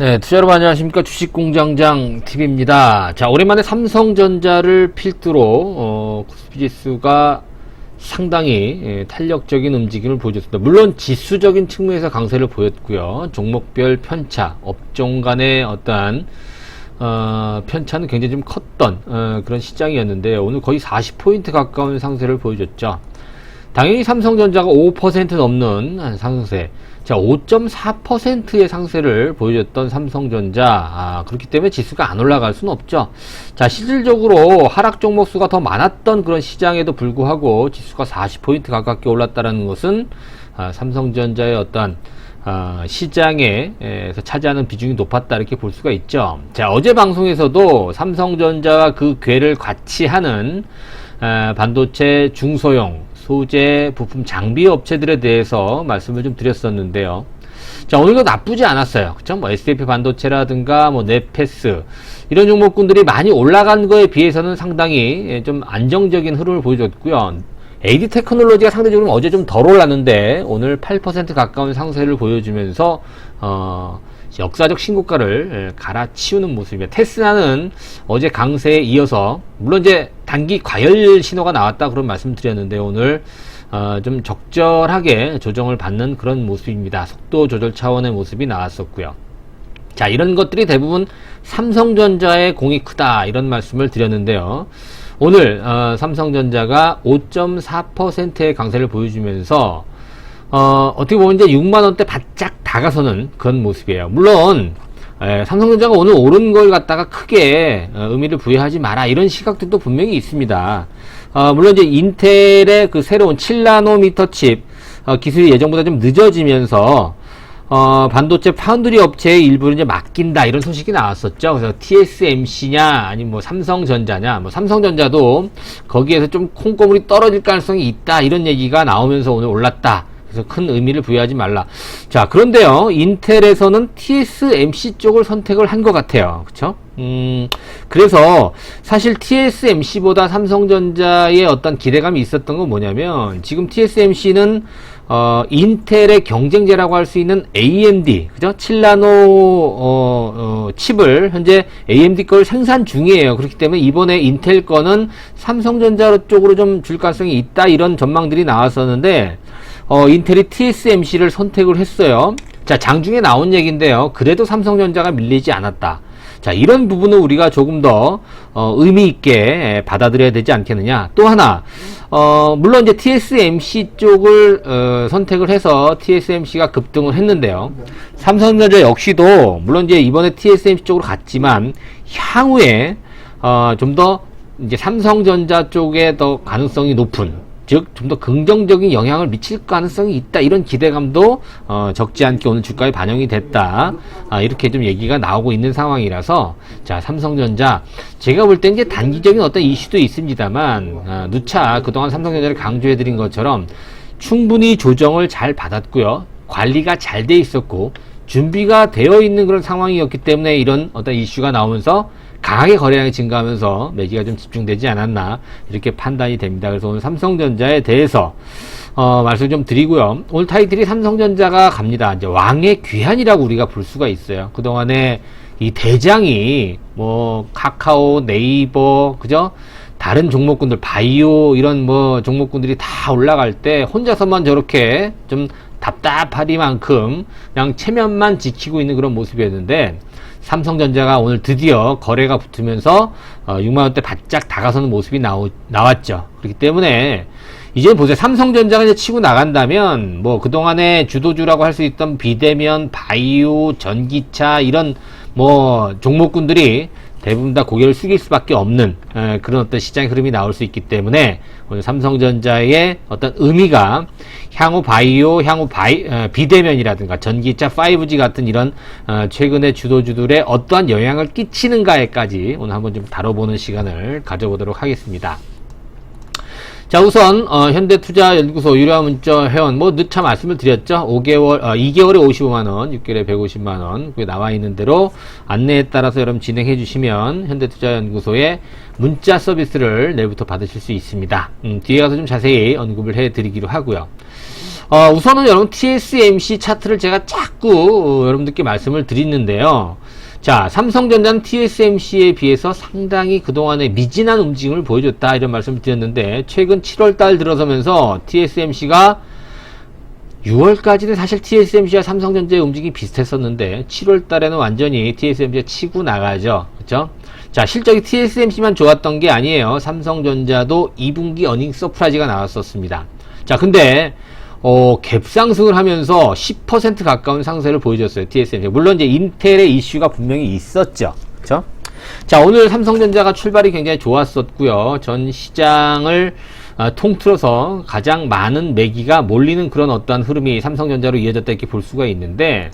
네, 투자 여러분 안녕하십니까. 주식공장장 TV입니다. 자, 오랜만에 삼성전자를 필두로 코스피지수가 상당히 탄력적인 움직임을 보여줬습니다. 물론 지수적인 측면에서 강세를 보였고요. 종목별 편차, 업종 간의 어떠한 편차는 굉장히 좀 컸던 그런 시장이었는데 오늘 거의 40포인트 가까운 상세를 보여줬죠. 당연히 삼성전자가 5% 넘는 상세, 자 5.4%의 상세를 보여줬던 삼성전자, 그렇기 때문에 지수가 안 올라갈 수는 없죠. 자, 실질적으로 하락 종목 수가 더 많았던 그런 시장에도 불구하고 지수가 40포인트 가깝게 올랐다는 것은 삼성전자의 어떤 시장에서 차지하는 비중이 높았다 이렇게 볼 수가 있죠. 자, 어제 방송에서도 삼성전자와 그 궤를 같이 하는 반도체 중소형 소재 부품 장비 업체들에 대해서 말씀을 좀 드렸었는데요. 자, 오늘도 나쁘지 않았어요. 그쵸? 뭐 SDF 반도체라든가 뭐 네페스 이런 종목군들이 많이 올라간 거에 비해서는 상당히 좀 안정적인 흐름을 보여줬고요. AD 테크놀로지가 상대적으로 어제 좀 덜 올랐는데 오늘 8% 가까운 상세를 보여주면서 역사적 신고가를 갈아치우는 모습입니다. 테스라는 어제 강세에 이어서 물론 이제 단기 과열 신호가 나왔다 그런 말씀 드렸는데 오늘 좀 적절하게 조정을 받는 그런 모습입니다. 속도 조절 차원의 모습이 나왔었고요. 자, 이런 것들이 대부분 삼성전자의 공이 크다 이런 말씀을 드렸는데요. 오늘 삼성전자가 5.4%의 강세를 보여주면서 어떻게 보면 이제 6만원대 바짝 다가서는 그런 모습이에요. 물론 삼성전자가 오늘 오른 걸 갖다가 크게 의미를 부여하지 마라 이런 시각들도 분명히 있습니다. 물론 이제 인텔의 그 새로운 7나노미터 칩 기술이 예정보다 좀 늦어지면서 반도체 파운드리 업체의 일부를 이제 맡긴다 이런 소식이 나왔었죠. 그래서 TSMC냐 아니면 뭐 삼성전자냐, 뭐 삼성전자도 거기에서 좀 콩고물이 떨어질 가능성이 있다 이런 얘기가 나오면서 오늘 올랐다. 그래서 큰 의미를 부여하지 말라. 자, 그런데요, 인텔에서는 TSMC 쪽을 선택을 한 것 같아요. 그쵸? 그래서 사실 TSMC보다 삼성전자의 어떤 기대감이 있었던 건 뭐냐면 지금 TSMC는 인텔의 경쟁자라고 할 수 있는 AMD, 그죠? 7나노 칩을 현재 AMD 걸 생산 중이에요. 그렇기 때문에 이번에 인텔 거는 삼성전자 쪽으로 좀 줄 가능성이 있다 이런 전망들이 나왔었는데 인텔이 TSMC를 선택을 했어요. 자, 장중에 나온 얘기인데요. 그래도 삼성전자가 밀리지 않았다. 자, 이런 부분은 우리가 조금 더 의미 있게 받아들여야 되지 않겠느냐. 또 하나, 물론 이제 TSMC 쪽을 선택을 해서 TSMC가 급등을 했는데요. 삼성전자 역시도 물론 이제 이번에 TSMC 쪽으로 갔지만 향후에 좀 더 이제 삼성전자 쪽에 더 가능성이 높은, 즉 좀 더 긍정적인 영향을 미칠 가능성이 있다 이런 기대감도 적지 않게 오늘 주가에 반영이 됐다, 이렇게 좀 얘기가 나오고 있는 상황이라서 자, 삼성전자 제가 볼 때 이제 단기적인 어떤 이슈도 있습니다만 누차 그동안 삼성전자를 강조해 드린 것처럼 충분히 조정을 잘 받았고요, 관리가 잘 돼 있었고 준비가 되어 있는 그런 상황이었기 때문에 이런 어떤 이슈가 나오면서 강하게 거래량이 증가하면서 매기가 좀 집중되지 않았나 이렇게 판단이 됩니다. 그래서 오늘 삼성전자에 대해서 말씀 좀 드리고요. 오늘 타이틀이 삼성전자가 갑니다. 이제 왕의 귀환이라고 우리가 볼 수가 있어요. 그동안에 이 대장이 뭐 카카오, 네이버, 그죠? 다른 종목군들 바이오 이런 뭐 종목군들이 다 올라갈 때 혼자서만 저렇게 좀 답답하리만큼 그냥 체면만 지키고 있는 그런 모습이었는데 삼성전자가 오늘 드디어 거래가 붙으면서 6만원대 바짝 다가서는 모습이 나왔죠. 그렇기 때문에 이제 보세요. 삼성전자가 이제 치고 나간다면 뭐 그동안에 주도주라고 할 수 있던 비대면, 바이오, 전기차 이런 뭐 종목군들이 대부분 다 고개를 숙일 수밖에 없는 그런 어떤 시장의 흐름이 나올 수 있기 때문에 오늘 삼성전자의 어떤 의미가 향후 바이오, 향후 비대면이라든가 전기차 5G 같은 이런 최근의 주도주들의 어떠한 영향을 끼치는가에까지 오늘 한번 좀 다뤄보는 시간을 가져보도록 하겠습니다. 자, 우선 현대투자연구소 유료문자 회원 뭐 누차 말씀을 드렸죠. 2개월에 55만원, 6개월에 150만원 그게 나와 있는 대로 안내에 따라서 여러분 진행해 주시면 현대투자연구소의 문자 서비스를 내일부터 받으실 수 있습니다. 뒤에 가서 좀 자세히 언급을 해 드리기로 하고요. 우선은 여러분 TSMC 차트를 제가 자꾸 여러분들께 말씀을 드리는데요. 자, 삼성전자는 TSMC에 비해서 상당히 그동안에 미진한 움직임을 보여줬다 이런 말씀을 드렸는데, 최근 7월달 들어서면서 TSMC가 6월까지는 사실 TSMC와 삼성전자의 움직임이 비슷했었는데 7월달에는 완전히 TSMC가 치고 나가죠. 그렇죠? 자, 실적이 TSMC만 좋았던 게 아니에요. 삼성전자도 2분기 어닝 서프라이즈가 나왔었습니다. 자, 근데 갭상승을 하면서 10% 가까운 상승을 보여줬어요. TSMC. 물론 이제 인텔의 이슈가 분명히 있었죠. 그렇죠? 자, 오늘 삼성전자가 출발이 굉장히 좋았었고요. 전 시장을 통틀어서 가장 많은 매기가 몰리는 그런 어떠한 흐름이 삼성전자로 이어졌다 이렇게 볼 수가 있는데,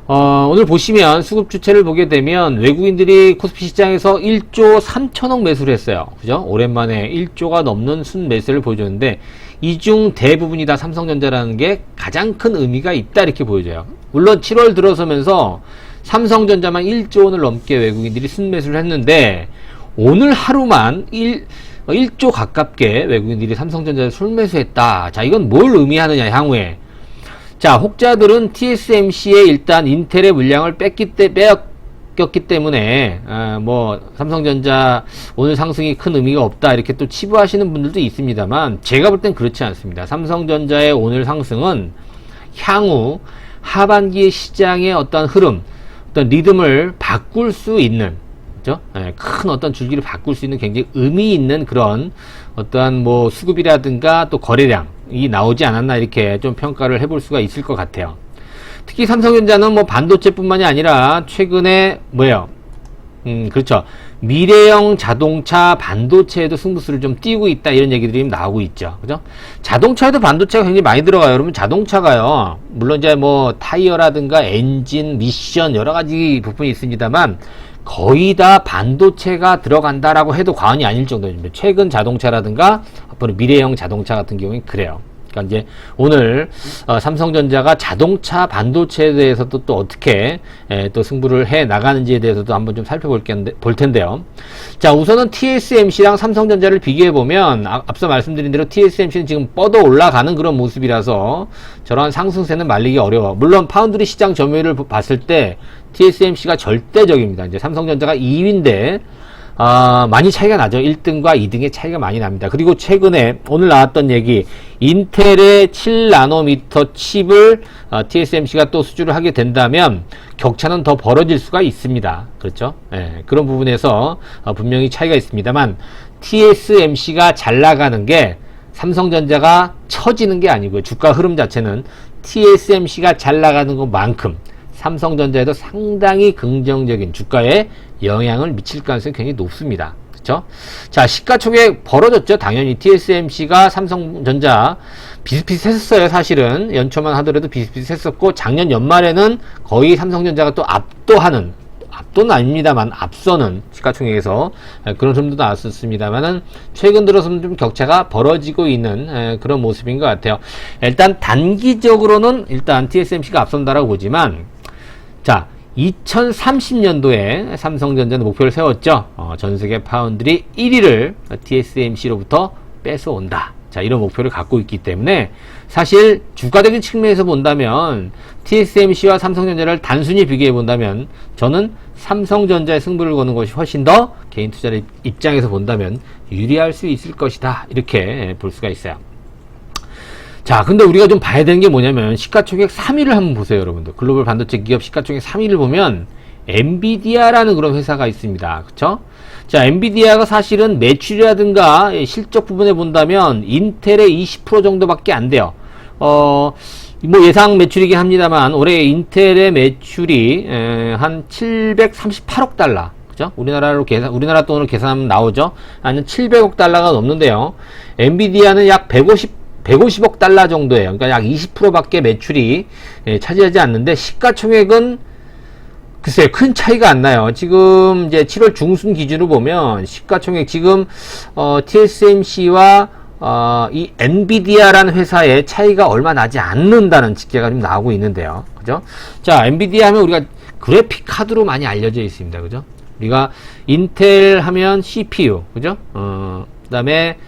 오늘 보시면 수급 주체를 보게 되면 외국인들이 코스피 시장에서 1조 3천억 매수를 했어요. 그죠? 오랜만에 1조가 넘는 순 매수를 보여줬는데, 이 중 대부분이 다 삼성전자라는 게 가장 큰 의미가 있다 이렇게 보여져요. 물론 7월 들어서면서 삼성전자만 1조 원을 넘게 외국인들이 순 매수를 했는데, 오늘 하루만 1조 가깝게 외국인들이 삼성전자를 순매수했다. 자, 이건 뭘 의미하느냐, 향후에. 자, 혹자들은 TSMC에 일단 인텔의 물량을 뺏겼기 때문에, 삼성전자 오늘 상승이 큰 의미가 없다. 이렇게 또 치부하시는 분들도 있습니다만, 제가 볼 땐 그렇지 않습니다. 삼성전자의 오늘 상승은 향후 하반기 시장의 어떤 흐름, 어떤 리듬을 바꿀 수 있는, 그죠? 큰 어떤 줄기를 바꿀 수 있는 굉장히 의미 있는 그런 어떠한 수급이라든가 또 거래량이 나오지 않았나 이렇게 좀 평가를 해볼 수가 있을 것 같아요. 특히 삼성전자는 반도체뿐만이 아니라 최근에 그렇죠. 미래형 자동차 반도체에도 승부수를 좀 띄우고 있다 이런 얘기들이 나오고 있죠. 그죠? 자동차에도 반도체가 굉장히 많이 들어가요. 여러분, 자동차가요. 물론 이제 타이어라든가 엔진, 미션 여러 가지 부분이 있습니다만 거의 다 반도체가 들어간다라고 해도 과언이 아닐 정도입니다. 최근 자동차라든가 앞으로 미래형 자동차 같은 경우는 그래요. 그러니까 이제 오늘 삼성전자가 자동차 반도체에 대해서도 또 어떻게 또 승부를 해 나가는지에 대해서도 한번 좀 살펴볼 텐데요. 자, 우선은 TSMC랑 삼성전자를 비교해 보면 앞서 말씀드린 대로 TSMC는 지금 뻗어 올라가는 그런 모습이라서 저러한 상승세는 말리기 어려워. 물론 파운드리 시장 점유율을 봤을 때 TSMC가 절대적입니다. 이제 삼성전자가 2위인데 많이 차이가 나죠. 1등과 2등의 차이가 많이 납니다. 그리고 최근에 오늘 나왔던 얘기, 인텔의 7나노미터 칩을 TSMC가 또 수주를 하게 된다면 격차는 더 벌어질 수가 있습니다. 그렇죠? 그런 부분에서 분명히 차이가 있습니다만 TSMC가 잘 나가는 게 삼성전자가 처지는 게 아니고요. 주가 흐름 자체는 TSMC가 잘 나가는 것만큼 삼성전자에도 상당히 긍정적인 주가에 영향을 미칠 가능성이 굉장히 높습니다. 그렇죠? 자, 시가총액 벌어졌죠. 당연히 TSMC가 삼성전자 비슷비슷했었어요. 사실은 연초만 하더라도 비슷비슷했었고, 작년 연말에는 거의 삼성전자가 또 압도는 아닙니다만 앞서는 시가총액에서 그런 흐름도 나왔었습니다만은 최근 들어서는 좀 격차가 벌어지고 있는 그런 모습인 것 같아요. 일단 단기적으로는 일단 TSMC가 앞선다라고 보지만, 자, 2030년도에 삼성전자는 목표를 세웠죠. 전세계 파운드리 1위를 TSMC로부터 뺏어온다. 자, 이런 목표를 갖고 있기 때문에 사실 주가적인 측면에서 본다면 TSMC와 삼성전자를 단순히 비교해 본다면 저는 삼성전자의 승부를 거는 것이 훨씬 더 개인 투자자 입장에서 본다면 유리할 수 있을 것이다. 이렇게 볼 수가 있어요. 자, 근데 우리가 좀 봐야 되는 게 뭐냐면 시가총액 3위를 한번 보세요, 여러분들. 글로벌 반도체 기업 시가총액 3위를 보면 엔비디아라는 그런 회사가 있습니다. 그쵸? 자, 엔비디아가 사실은 매출이라든가 실적 부분에 본다면 인텔의 20% 정도밖에 안 돼요. 예상 매출이긴 합니다만 올해 인텔의 매출이 한 738억 달러. 그죠? 우리나라 돈으로 계산하면 나오죠. 한 700억 달러가 넘는데요. 엔비디아는 약 150억 달러 정도예요. 그러니까 약 20%밖에 매출이 차지하지 않는데 시가총액은 글쎄요, 큰 차이가 안 나요. 지금 이제 7월 중순 기준으로 보면 시가총액 지금 TSMC와 이 엔비디아라는 회사의 차이가 얼마 나지 않는다는 집계가 좀 나오고 있는데요. 그죠? 자, 엔비디아 하면 우리가 그래픽 카드로 많이 알려져 있습니다. 그죠? 우리가 인텔 하면 CPU, 그죠? 그다음에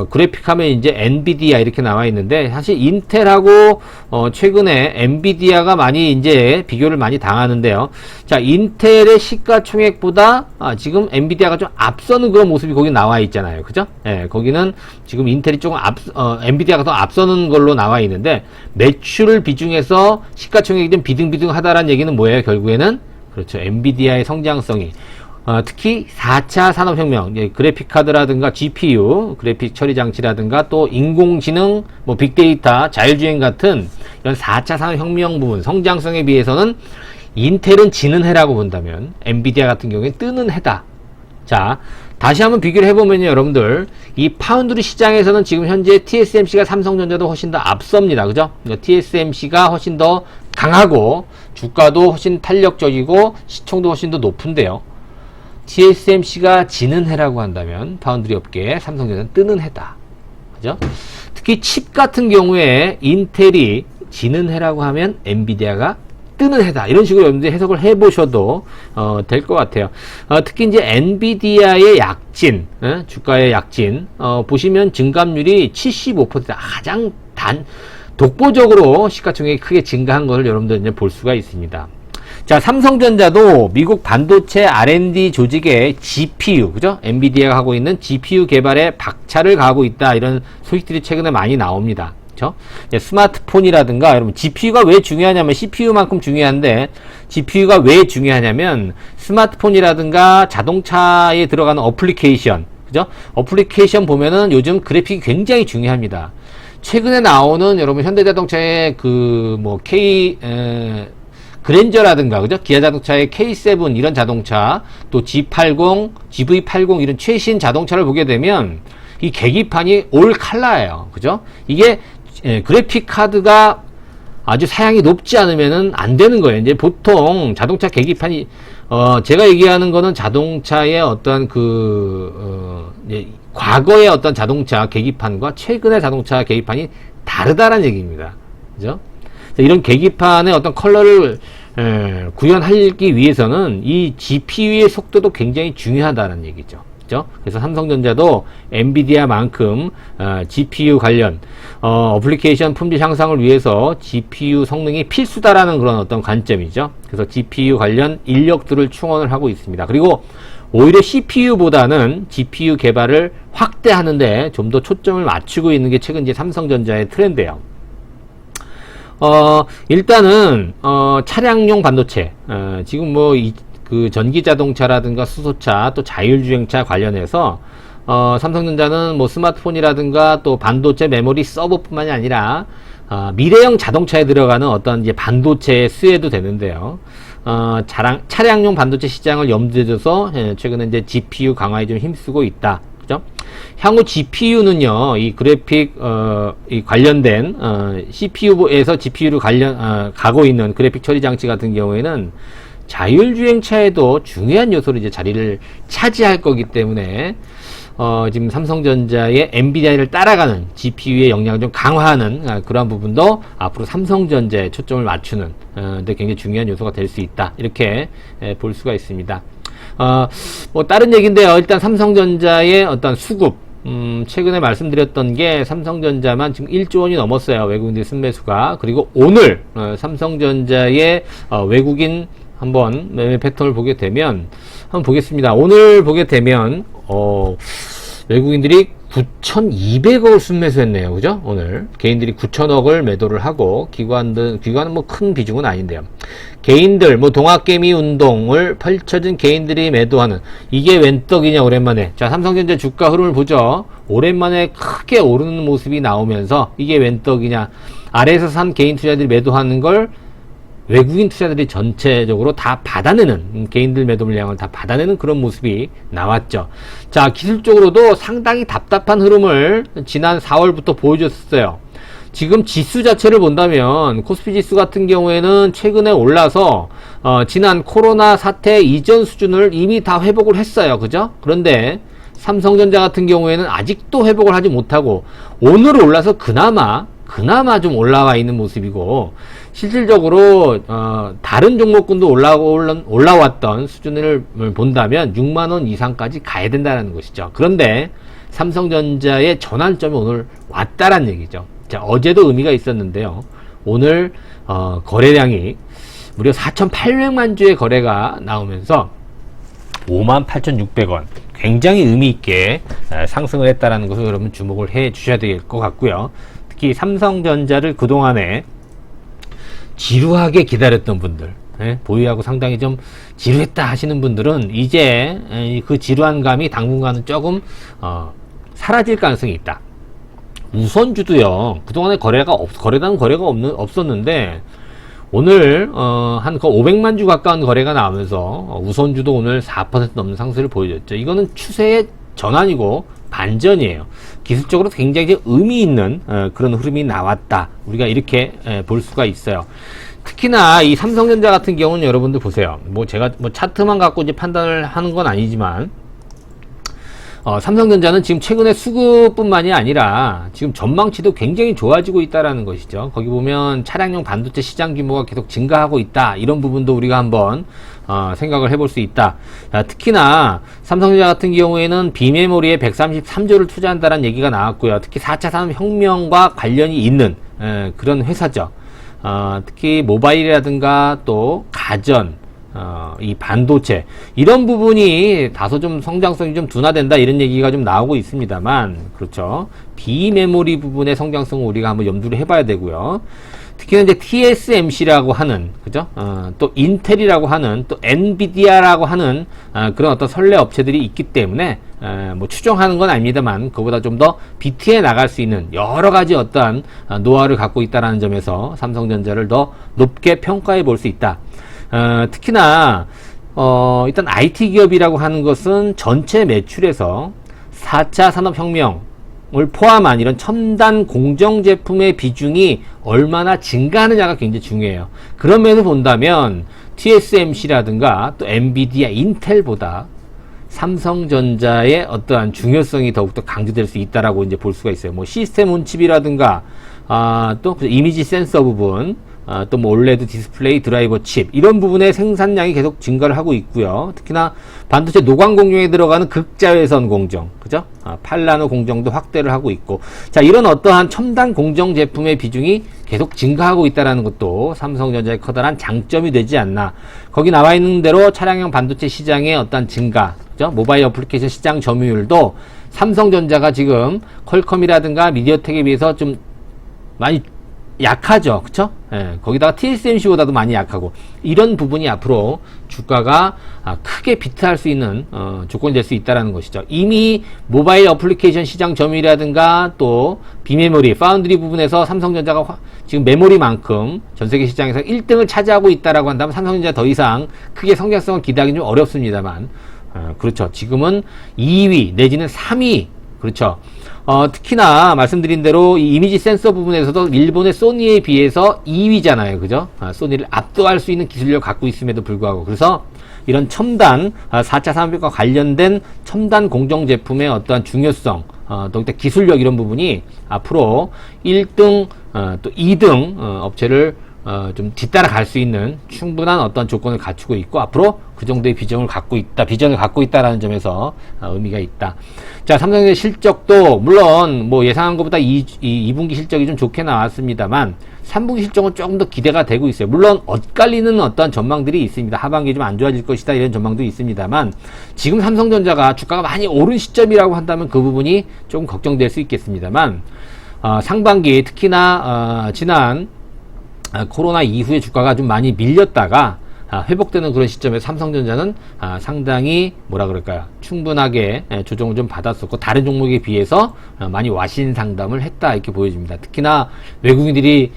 그래픽 하면 이제 엔비디아 이렇게 나와 있는데, 사실 인텔하고 최근에 엔비디아가 많이 이제 비교를 많이 당하는데요. 자, 인텔의 시가총액보다 지금 엔비디아가 좀 앞서는 그런 모습이 거기 나와 있잖아요. 그죠? 예, 거기는 지금 인텔이 조금 엔비디아가 더 앞서는 걸로 나와 있는데, 매출 비중에서 시가총액이 좀 비등비등하다라는 얘기는 뭐예요? 결국에는 그렇죠. 엔비디아의 성장성이 특히 4차 산업혁명, 그래픽카드라든가 GPU, 그래픽 처리 장치라든가 또 인공지능, 뭐 빅데이터, 자율주행 같은 이런 4차 산업혁명 부분, 성장성에 비해서는 인텔은 지는 해라고 본다면 엔비디아 같은 경우에 뜨는 해다. 자, 다시 한번 비교를 해보면요, 여러분들. 이 파운드리 시장에서는 지금 현재 TSMC가 삼성전자도 훨씬 더 앞섭니다. 그죠? TSMC가 훨씬 더 강하고, 주가도 훨씬 탄력적이고, 시총도 훨씬 더 높은데요. TSMC가 지는 해라고 한다면 파운드리 업계에 삼성전자는 뜨는 해다. 그죠? 특히 칩 같은 경우에 인텔이 지는 해라고 하면 엔비디아가 뜨는 해다. 이런 식으로 여러분들이 해석을 해보셔도 될 것 같아요. 특히 이제 엔비디아의 약진, 주가의 약진, 보시면 증감률이 75%, 가장 독보적으로 시가총액이 크게 증가한 것을 여러분들 이제 볼 수가 있습니다. 자, 삼성전자도 미국 반도체 R&D 조직의 GPU, 그죠? 엔비디아가 하고 있는 GPU 개발에 박차를 가하고 있다. 이런 소식들이 최근에 많이 나옵니다. 그죠? 스마트폰이라든가, 여러분, GPU가 왜 중요하냐면, CPU만큼 중요한데, GPU가 왜 중요하냐면, 스마트폰이라든가 자동차에 들어가는 어플리케이션, 그죠? 어플리케이션 보면은 요즘 그래픽이 굉장히 중요합니다. 최근에 나오는 여러분, 현대자동차의 그랜저라든가, 그죠? 기아자동차의 K7 이런 자동차, 또 G80, GV80 이런 최신 자동차를 보게 되면 이 계기판이 올 컬러예요. 그죠? 이게 그래픽 카드가 아주 사양이 높지 않으면은 안 되는 거예요. 이제 보통 자동차 계기판이 제가 얘기하는 거는 자동차의 어떤 과거의 어떤 자동차 계기판과 최근의 자동차 계기판이 다르다는 얘기입니다. 그죠? 이런 계기판의 어떤 컬러를 구현하기 위해서는 이 GPU의 속도도 굉장히 중요하다는 얘기죠. 그죠? 그래서 삼성전자도 엔비디아만큼 GPU 관련 어플리케이션 품질 향상을 위해서 GPU 성능이 필수다라는 그런 어떤 관점이죠. 그래서 GPU 관련 인력들을 충원을 하고 있습니다. 그리고 오히려 CPU보다는 GPU 개발을 확대하는데 좀 더 초점을 맞추고 있는 게 최근 이제 삼성전자의 트렌드예요. 일단은 차량용 반도체, 지금 그 전기 자동차라든가 수소차 또 자율주행차 관련해서 삼성전자는 뭐 스마트폰이라든가 또 반도체 메모리 서버뿐만이 아니라 미래형 자동차에 들어가는 어떤 이제 반도체의 수혜도 되는데요. 차량용 반도체 시장을 염두에 둬서 최근에 이제 GPU 강화에 좀 힘쓰고 있다. 그죠? 향후 GPU는요, 이 그래픽, 이 관련된, CPU에서 GPU를 가고 있는 그래픽 처리 장치 같은 경우에는 자율주행차에도 중요한 요소로 이제 자리를 차지할 거기 때문에, 지금 삼성전자의 엔비디아를 따라가는 GPU의 역량을 좀 강화하는 그러한 부분도 앞으로 삼성전자에 초점을 맞추는, 데 굉장히 중요한 요소가 될 수 있다. 이렇게 볼 수가 있습니다. 다른 얘기인데요. 일단 삼성전자의 어떤 수급, 최근에 말씀드렸던 게 삼성전자만 지금 1조 원이 넘었어요. 외국인들 순매수가. 그리고 오늘, 삼성전자의 외국인 한번 매매 패턴을 보게 되면, 한번 보겠습니다. 오늘 보게 되면, 외국인들이 9,200억을 순매수했네요. 그죠? 오늘. 개인들이 9,000억을 매도를 하고, 기관은 뭐 큰 비중은 아닌데요. 개인들, 동학개미 운동을 펼쳐진 개인들이 매도하는, 이게 웬 떡이냐, 오랜만에. 자, 삼성전자 주가 흐름을 보죠. 오랜만에 크게 오르는 모습이 나오면서, 이게 웬 떡이냐. 아래에서 산 개인 투자들이 매도하는 걸 외국인 투자들이 전체적으로 다 받아내는, 개인들 매도 물량을 다 받아내는 그런 모습이 나왔죠. 자, 기술적으로도 상당히 답답한 흐름을 지난 4월부터 보여줬어요. 지금 지수 자체를 본다면 코스피 지수 같은 경우에는 최근에 올라서 지난 코로나 사태 이전 수준을 이미 다 회복을 했어요. 그죠? 그런데 삼성전자 같은 경우에는 아직도 회복을 하지 못하고 오늘 올라서 그나마 좀 올라와 있는 모습이고, 실질적으로 다른 종목군도 올라왔던 수준을 본다면 6만원 이상까지 가야 된다는 것이죠. 그런데 삼성전자의 전환점이 오늘 왔다란 얘기죠. 자, 어제도 의미가 있었는데요. 오늘 거래량이 무려 4,800만 주의 거래가 나오면서 58,600원 굉장히 의미 있게 상승을 했다라는 것을 여러분 주목을 해 주셔야 될 것 같고요. 특히 삼성전자를 그동안에 지루하게 기다렸던 분들, 보유하고 상당히 좀 지루했다 하시는 분들은 이제 그 지루한 감이 당분간은 조금 사라질 가능성이 있다. 우선주도요, 그동안에 거래가 없었는데 오늘 한 500만 주 가까운 거래가 나오면서 우선주도 오늘 4% 넘는 상승을 보여줬죠. 이거는 추세의 전환이고 반전이에요. 기술적으로 굉장히 의미 있는 그런 흐름이 나왔다. 우리가 이렇게 볼 수가 있어요. 특히나 이 삼성전자 같은 경우는 여러분들 보세요. 제가 차트만 갖고 이제 판단을 하는 건 아니지만 삼성전자는 지금 최근에 수급뿐만이 아니라 지금 전망치도 굉장히 좋아지고 있다라는 것이죠. 거기 보면 차량용 반도체 시장 규모가 계속 증가하고 있다. 이런 부분도 우리가 한번 생각을 해볼 수 있다. 특히나 삼성전자 같은 경우에는 비메모리에 133조를 투자한다는 얘기가 나왔고요. 특히 4차 산업혁명과 관련이 있는 그런 회사죠. 특히 모바일이라든가 또 가전, 이 반도체 이런 부분이 다소 좀 성장성이 좀 둔화된다 이런 얘기가 좀 나오고 있습니다만, 그렇죠, 비메모리 부분의 성장성을 우리가 한번 염두를 해봐야 되고요. 특히나 이제 TSMC라고 하는, 그죠, 또 인텔이라고 하는, 또 엔비디아라고 하는 그런 어떤 선례 업체들이 있기 때문에 추정하는 건 아닙니다만 그보다 좀 더 비트에 나갈 수 있는 여러 가지 어떠한 노하우를 갖고 있다는 점에서 삼성전자를 더 높게 평가해 볼 수 있다. 특히나 일단 IT 기업이라고 하는 것은 전체 매출에서 4차 산업혁명을 포함한 이런 첨단 공정 제품의 비중이 얼마나 증가하느냐가 굉장히 중요해요. 그런 면에서 본다면 TSMC라든가 또 엔비디아, 인텔보다 삼성전자의 어떠한 중요성이 더욱더 강조될 수 있다라고 이제 볼 수가 있어요. 시스템 온칩이라든가 또 이미지 센서 부분, 또 올레드 디스플레이, 드라이버 칩 이런 부분의 생산량이 계속 증가를 하고 있고요. 특히나 반도체 노광 공정에 들어가는 극자외선 공정, 그죠? 8나노 공정도 확대를 하고 있고, 자, 이런 어떠한 첨단 공정 제품의 비중이 계속 증가하고 있다는 것도 삼성전자의 커다란 장점이 되지 않나. 거기 나와 있는 대로 차량용 반도체 시장의 어떠한 증가, 그죠? 모바일 어플리케이션 시장 점유율도 삼성전자가 지금 퀄컴이라든가 미디어텍에 비해서 좀 많이 약하죠. 그쵸? 거기다가 TSMC보다도 많이 약하고, 이런 부분이 앞으로 주가가 크게 비트할 수 있는 조건이 될 수 있다는 것이죠. 이미 모바일 어플리케이션 시장 점유율이라든가 또 비메모리, 파운드리 부분에서 삼성전자가 지금 메모리만큼 전세계 시장에서 1등을 차지하고 있다라고 한다면 삼성전자 더 이상 크게 성장성을 기대하기는 좀 어렵습니다만, 그렇죠, 지금은 2위 내지는 3위, 그렇죠. 특히나 말씀드린 대로 이 이미지 센서 부분에서도 일본의 소니에 비해서 2위잖아요. 그죠? 소니를 압도할 수 있는 기술력을 갖고 있음에도 불구하고, 그래서 이런 첨단 4차 산업과 관련된 첨단 공정 제품의 어떠한 중요성, 또 기술력 이런 부분이 앞으로 1등 또 2등 업체를 좀 뒤따라 갈 수 있는 충분한 어떤 조건을 갖추고 있고, 앞으로 그 정도의 비전을 갖고 있다라는 점에서 의미가 있다. 자, 삼성전자 실적도 물론 예상한 것보다 2분기 실적이 좀 좋게 나왔습니다만 3분기 실적은 조금 더 기대가 되고 있어요. 물론 엇갈리는 어떤 전망들이 있습니다. 하반기에 좀 안 좋아질 것이다 이런 전망도 있습니다만, 지금 삼성전자가 주가가 많이 오른 시점이라고 한다면 그 부분이 조금 걱정될 수 있겠습니다만, 상반기 특히나 지난 코로나 이후에 주가가 좀 많이 밀렸다가 회복되는 그런 시점에서 삼성전자는 상당히 충분하게 조정을 좀 받았었고, 다른 종목에 비해서 많이 와신 상담을 했다 이렇게 보여집니다. 특히나 외국인들이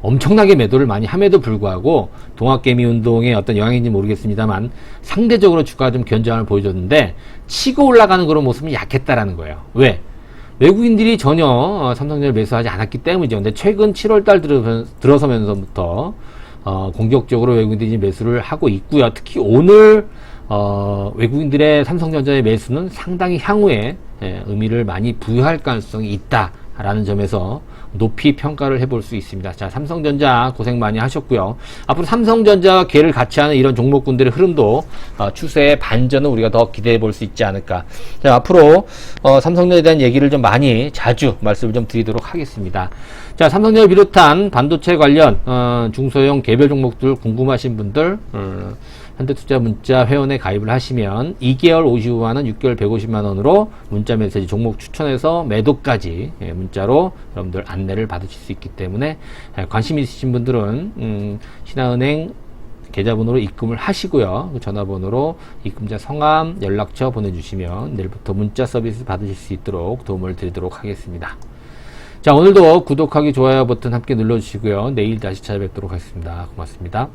엄청나게 매도를 많이 함에도 불구하고 동학개미 운동의 어떤 영향인지 모르겠습니다만 상대적으로 주가가 좀 견저함을 보여줬는데, 치고 올라가는 그런 모습은 약했다라는 거예요. 왜? 외국인들이 전혀 삼성전자를 매수하지 않았기 때문이죠. 근데 최근 7월달 들어서면서부터 공격적으로 외국인들이 매수를 하고 있고요. 특히 오늘 외국인들의 삼성전자의 매수는 상당히 향후에 의미를 많이 부여할 가능성이 있다. 라는 점에서 높이 평가를 해볼 수 있습니다. 자, 삼성전자 고생 많이 하셨고요. 앞으로 삼성전자와 궤를 같이 하는 이런 종목군들의 흐름도 추세의 반전은 우리가 더 기대해 볼 수 있지 않을까. 자, 앞으로 삼성전자에 대한 얘기를 좀 많이 자주 말씀을 좀 드리도록 하겠습니다. 자, 삼성전자 비롯한 반도체 관련 중소형 개별 종목들 궁금하신 분들 현대투자 문자 회원에 가입을 하시면 2개월 55만원, 6개월 150만원으로 문자 메시지 종목 추천해서 매도까지 문자로 여러분들 안내를 받으실 수 있기 때문에 관심 있으신 분들은 신한은행 계좌번호로 입금을 하시고요. 그 전화번호로 입금자 성함, 연락처 보내주시면 내일부터 문자 서비스 받으실 수 있도록 도움을 드리도록 하겠습니다. 자, 오늘도 구독하기, 좋아요 버튼 함께 눌러주시고요. 내일 다시 찾아뵙도록 하겠습니다. 고맙습니다.